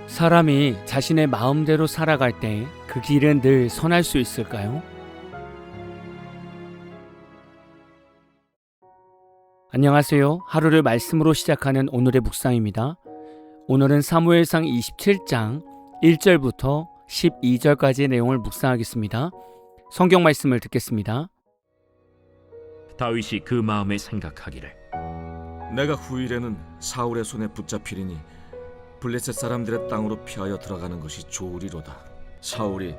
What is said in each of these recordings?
사람이 자신의 마음대로 살아갈 때 그 길은 늘 선할 수 있을까요? 안녕하세요. 하루를 말씀으로 시작하는 오늘의 묵상입니다. 오늘은 사무엘상 27장 1절부터 12절까지의 내용을 묵상하겠습니다. 성경 말씀을 듣겠습니다. 다윗이 그 마음에 생각하기를 내가 후일에는 사울의 손에 붙잡히리니 블레셋 사람들의 땅으로 피하여 들어가는 것이 좋으리로다. 사울이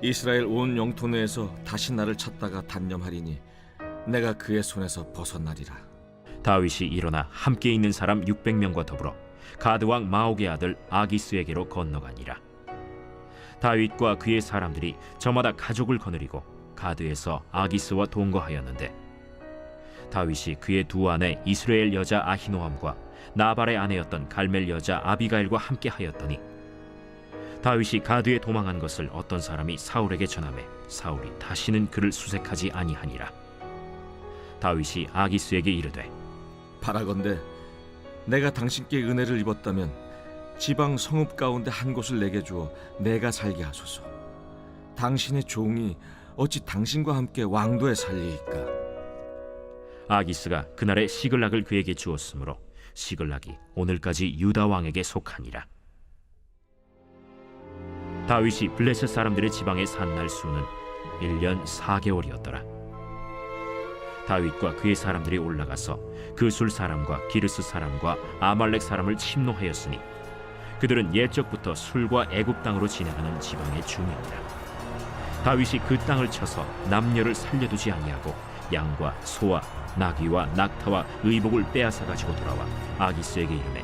이스라엘 온 영토 내에서 다시 나를 찾다가 단념하리니 내가 그의 손에서 벗어나리라. 다윗이 일어나 함께 있는 사람 600명과 더불어 가드 왕 마옥의 아들 아기스에게로 건너가니라. 다윗과 그의 사람들이 저마다 가족을 거느리고 가드에서 아기스와 동거하였는데 다윗이 그의 두 아내 이스라엘 여자 아히노함과 나발의 아내였던 갈멜 여자 아비가일과 함께 하였더니 다윗이 가드에 도망한 것을 어떤 사람이 사울에게 전하매 사울이 다시는 그를 수색하지 아니하니라. 다윗이 아기스에게 이르되 바라건대 내가 당신께 은혜를 입었다면 지방 성읍 가운데 한 곳을 내게 주어 내가 살게 하소서. 당신의 종이 어찌 당신과 함께 왕도에 살리이까. 아기스가 그날에 시글락을 그에게 주었으므로 시글락이 오늘까지 유다 왕에게 속하니라. 다윗이 블레셋 사람들의 지방에 산 날 수는 1년 4개월이었더라. 다윗과 그의 사람들이 올라가서 그술 사람과 기르스 사람과 아말렉 사람을 침노하였으니 그들은 옛적부터 술과 애굽 땅으로 지나가는 지방의 주민이라. 다윗이 그 땅을 쳐서 남녀를 살려두지 아니하고 양과 소와 나귀와 낙타와 의복을 빼앗아 가지고 돌아와 아기스에게 이르매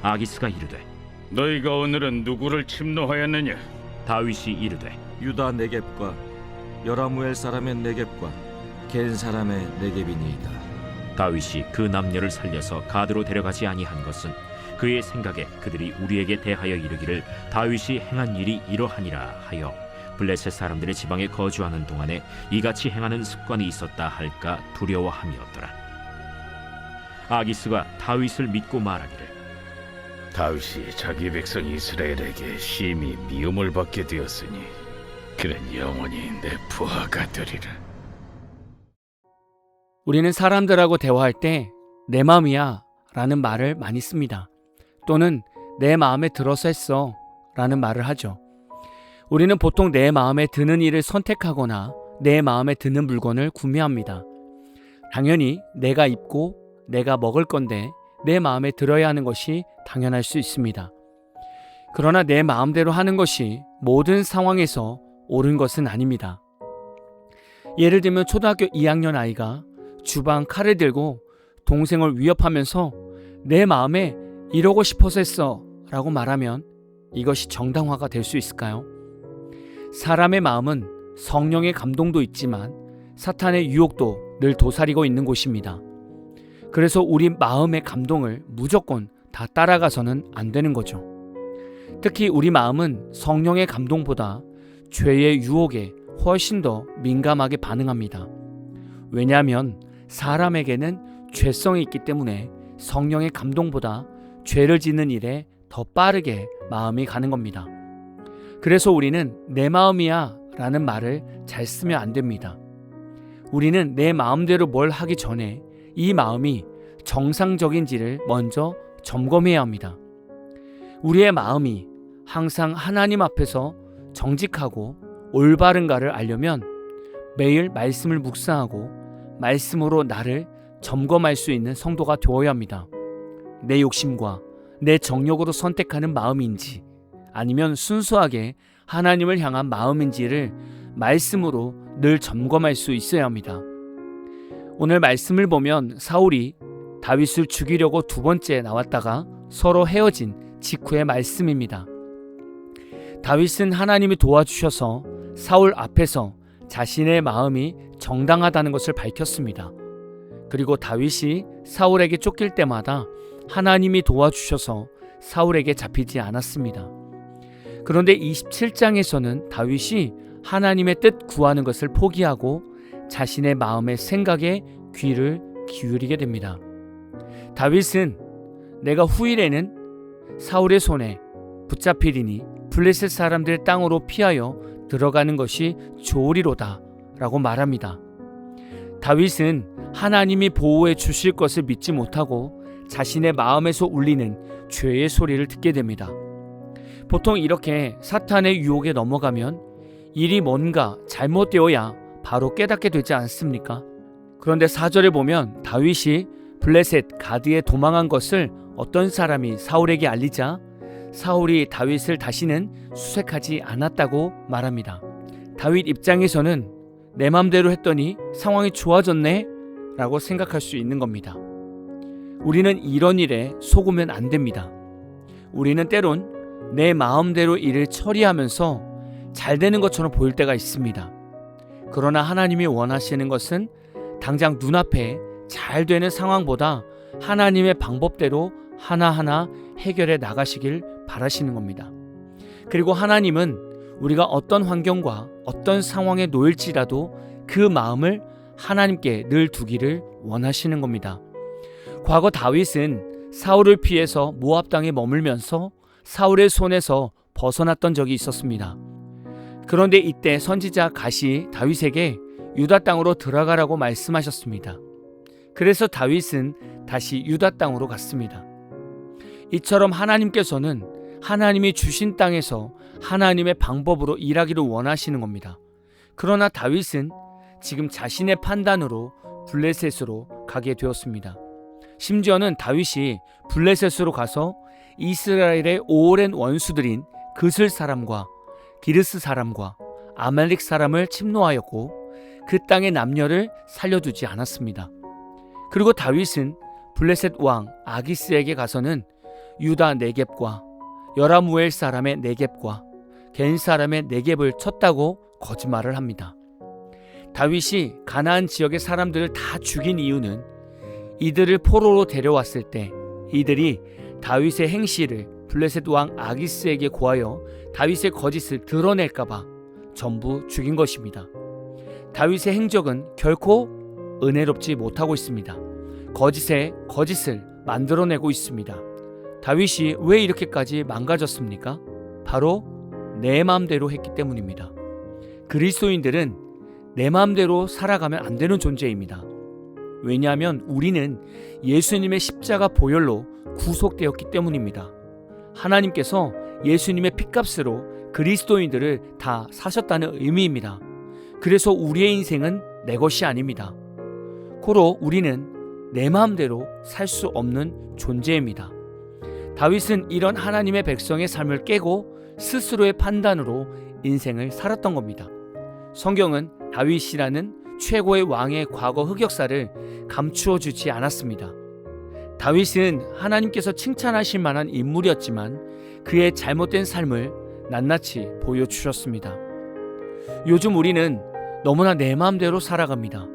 아기스가 이르되 너희가 오늘은 누구를 침노하였느냐? 다윗이 이르되 유다 네겝과 여라무엘 사람의 네겝과 겐 사람의 네겝이니이다. 다윗이 그 남녀를 살려서 가드로 데려가지 아니한 것은 그의 생각에 그들이 우리에게 대하여 이르기를 다윗이 행한 일이 이러하니라 하여 블레셋 사람들의 지방에 거주하는 동안에 이같이 행하는 습관이 있었다 할까 두려워함이었더라. 아기스가 다윗을 믿고 말하기를 다윗이 자기 백성 이스라엘에게 심히 미움을 받게 되었으니 그는 영원히 내 부하가 되리라. 우리는 사람들하고 대화할 때 내 마음이야 라는 말을 많이 씁니다. 또는 내 마음에 들어서 했어 라는 말을 하죠. 우리는 보통 내 마음에 드는 일을 선택하거나 내 마음에 드는 물건을 구매합니다. 당연히 내가 입고 내가 먹을 건데 내 마음에 들어야 하는 것이 당연할 수 있습니다. 그러나 내 마음대로 하는 것이 모든 상황에서 옳은 것은 아닙니다. 예를 들면 초등학교 2학년 아이가 주방 칼을 들고 동생을 위협하면서 내 마음에 이러고 싶어서 했어 라고 말하면 이것이 정당화가 될 수 있을까요? 사람의 마음은 성령의 감동도 있지만 사탄의 유혹도 늘 도사리고 있는 곳입니다. 그래서 우리 마음의 감동을 무조건 다 따라가서는 안 되는 거죠. 특히 우리 마음은 성령의 감동보다 죄의 유혹에 훨씬 더 민감하게 반응합니다. 왜냐하면 사람에게는 죄성이 있기 때문에 성령의 감동보다 죄를 짓는 일에 더 빠르게 마음이 가는 겁니다. 그래서 우리는 내 마음이야 라는 말을 잘 쓰면 안 됩니다. 우리는 내 마음대로 뭘 하기 전에 이 마음이 정상적인지를 먼저 점검해야 합니다. 우리의 마음이 항상 하나님 앞에서 정직하고 올바른가를 알려면 매일 말씀을 묵상하고 말씀으로 나를 점검할 수 있는 성도가 되어야 합니다. 내 욕심과 내 정욕으로 선택하는 마음인지 아니면 순수하게 하나님을 향한 마음인지를 말씀으로 늘 점검할 수 있어야 합니다. 오늘 말씀을 보면 사울이 다윗을 죽이려고 두 번째 나왔다가 서로 헤어진 직후의 말씀입니다. 다윗은 하나님이 도와주셔서 사울 앞에서 자신의 마음이 정당하다는 것을 밝혔습니다. 그리고 다윗이 사울에게 쫓길 때마다 하나님이 도와주셔서 사울에게 잡히지 않았습니다. 그런데 27장에서는 다윗이 하나님의 뜻 구하는 것을 포기하고 자신의 마음의 생각에 귀를 기울이게 됩니다. 다윗은 내가 후일에는 사울의 손에 붙잡히리니 블레셋 사람들의 땅으로 피하여 들어가는 것이 좋으리로다 라고 말합니다. 다윗은 하나님이 보호해 주실 것을 믿지 못하고 자신의 마음에서 울리는 죄의 소리를 듣게 됩니다. 보통 이렇게 사탄의 유혹에 넘어가면 일이 뭔가 잘못되어야 바로 깨닫게 되지 않습니까? 그런데 4절에 보면 다윗이 블레셋 가드에 도망한 것을 어떤 사람이 사울에게 알리자 사울이 다윗을 다시는 수색하지 않았다고 말합니다. 다윗 입장에서는 내 맘대로 했더니 상황이 좋아졌네 라고 생각할 수 있는 겁니다. 우리는 이런 일에 속으면 안 됩니다. 우리는 때론 내 마음대로 일을 처리하면서 잘 되는 것처럼 보일 때가 있습니다. 그러나 하나님이 원하시는 것은 당장 눈앞에 잘 되는 상황보다 하나님의 방법대로 하나하나 해결해 나가시길 바라시는 겁니다. 그리고 하나님은 우리가 어떤 환경과 어떤 상황에 놓일지라도 그 마음을 하나님께 늘 두기를 원하시는 겁니다. 과거 다윗은 사울을 피해서 모압 땅에 머물면서 사울의 손에서 벗어났던 적이 있었습니다. 그런데 이때 선지자 갓이 다윗에게 유다 땅으로 들어가라고 말씀하셨습니다. 그래서 다윗은 다시 유다 땅으로 갔습니다. 이처럼 하나님께서는 하나님이 주신 땅에서 하나님의 방법으로 일하기를 원하시는 겁니다. 그러나 다윗은 지금 자신의 판단으로 블레셋으로 가게 되었습니다. 심지어는 다윗이 블레셋으로 가서 이스라엘의 오랜 원수들인 그슬 사람과 기르스 사람과 아말릭 사람을 침노하였고 그 땅의 남녀를 살려두지 않았습니다. 그리고 다윗은 블레셋 왕 아기스에게 가서는 유다 네겝과 여라무엘 사람의 네겝과 겐 사람의 네겝을 쳤다고 거짓말을 합니다. 다윗이 가나안 지역의 사람들을 다 죽인 이유는 이들을 포로로 데려왔을 때 이들이 다윗의 행실을 블레셋 왕 아기스에게 고하여 다윗의 거짓을 드러낼까봐 전부 죽인 것입니다. 다윗의 행적은 결코 은혜롭지 못하고 있습니다. 거짓에 거짓을 만들어내고 있습니다. 다윗이 왜 이렇게까지 망가졌습니까? 바로 내 마음대로 했기 때문입니다. 그리스도인들은 내 마음대로 살아가면 안 되는 존재입니다. 왜냐하면 우리는 예수님의 십자가 보혈로 구속되었기 때문입니다. 하나님께서 예수님의 핏값으로 그리스도인들을 다 사셨다는 의미입니다. 그래서 우리의 인생은 내 것이 아닙니다. 고로 우리는 내 마음대로 살 수 없는 존재입니다. 다윗은 이런 하나님의 백성의 삶을 깨고 스스로의 판단으로 인생을 살았던 겁니다. 성경은 다윗이라는 최고의 왕의 과거 흑역사를 감추어 주지 않았습니다. 다윗은 하나님께서 칭찬하실 만한 인물이었지만 그의 잘못된 삶을 낱낱이 보여주셨습니다. 요즘 우리는 너무나 내 마음대로 살아갑니다.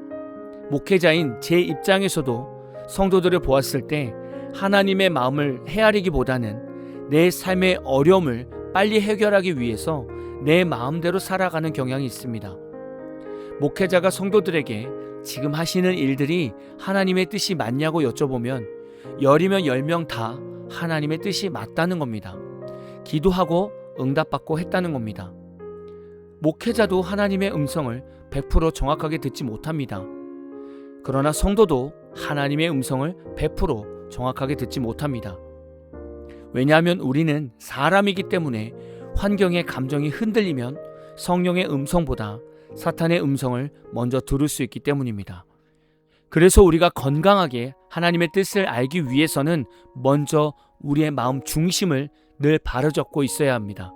목회자인 제 입장에서도 성도들을 보았을 때 하나님의 마음을 헤아리기보다는 내 삶의 어려움을 빨리 해결하기 위해서 내 마음대로 살아가는 경향이 있습니다. 목회자가 성도들에게 지금 하시는 일들이 하나님의 뜻이 맞냐고 여쭤보면 10이면 10명 다 하나님의 뜻이 맞다는 겁니다. 기도하고 응답받고 했다는 겁니다. 목회자도 하나님의 음성을 100% 정확하게 듣지 못합니다. 그러나 성도도 하나님의 음성을 100% 정확하게 듣지 못합니다. 왜냐하면 우리는 사람이기 때문에 환경의 감정이 흔들리면 성령의 음성보다 사탄의 음성을 먼저 들을 수 있기 때문입니다. 그래서 우리가 건강하게 하나님의 뜻을 알기 위해서는 먼저 우리의 마음 중심을 늘 바로잡고 있어야 합니다.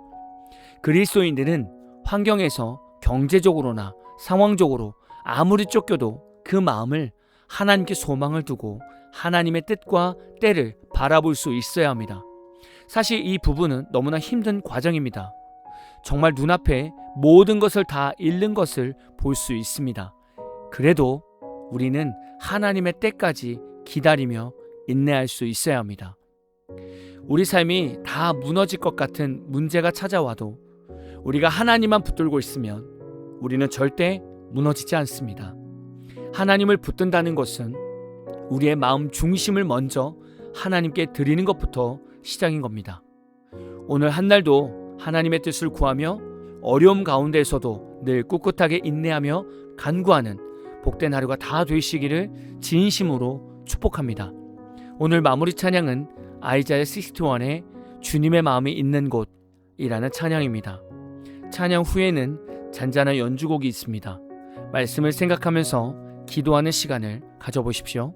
그리스도인들은 환경에서 경제적으로나 상황적으로 아무리 쫓겨도 그 마음을 하나님께 소망을 두고 하나님의 뜻과 때를 바라볼 수 있어야 합니다. 사실 이 부분은 너무나 힘든 과정입니다. 정말 눈앞에 모든 것을 다 잃는 것을 볼 수 있습니다. 그래도 우리는 하나님의 때까지 기다리며 인내할 수 있어야 합니다. 우리 삶이 다 무너질 것 같은 문제가 찾아와도 우리가 하나님만 붙들고 있으면 우리는 절대 무너지지 않습니다. 하나님을 붙든다는 것은 우리의 마음 중심을 먼저 하나님께 드리는 것부터 시작인 겁니다. 오늘 한 날도 하나님의 뜻을 구하며 어려움 가운데에서도 늘 꿋꿋하게 인내하며 간구하는 복된 하루가 다 되시기를 진심으로 축복합니다. 오늘 마무리 찬양은 아이자야 61의 주님의 마음이 있는 곳이라는 찬양입니다. 찬양 후에는 잔잔한 연주곡이 있습니다. 말씀을 생각하면서 기도하는 시간을 가져보십시오.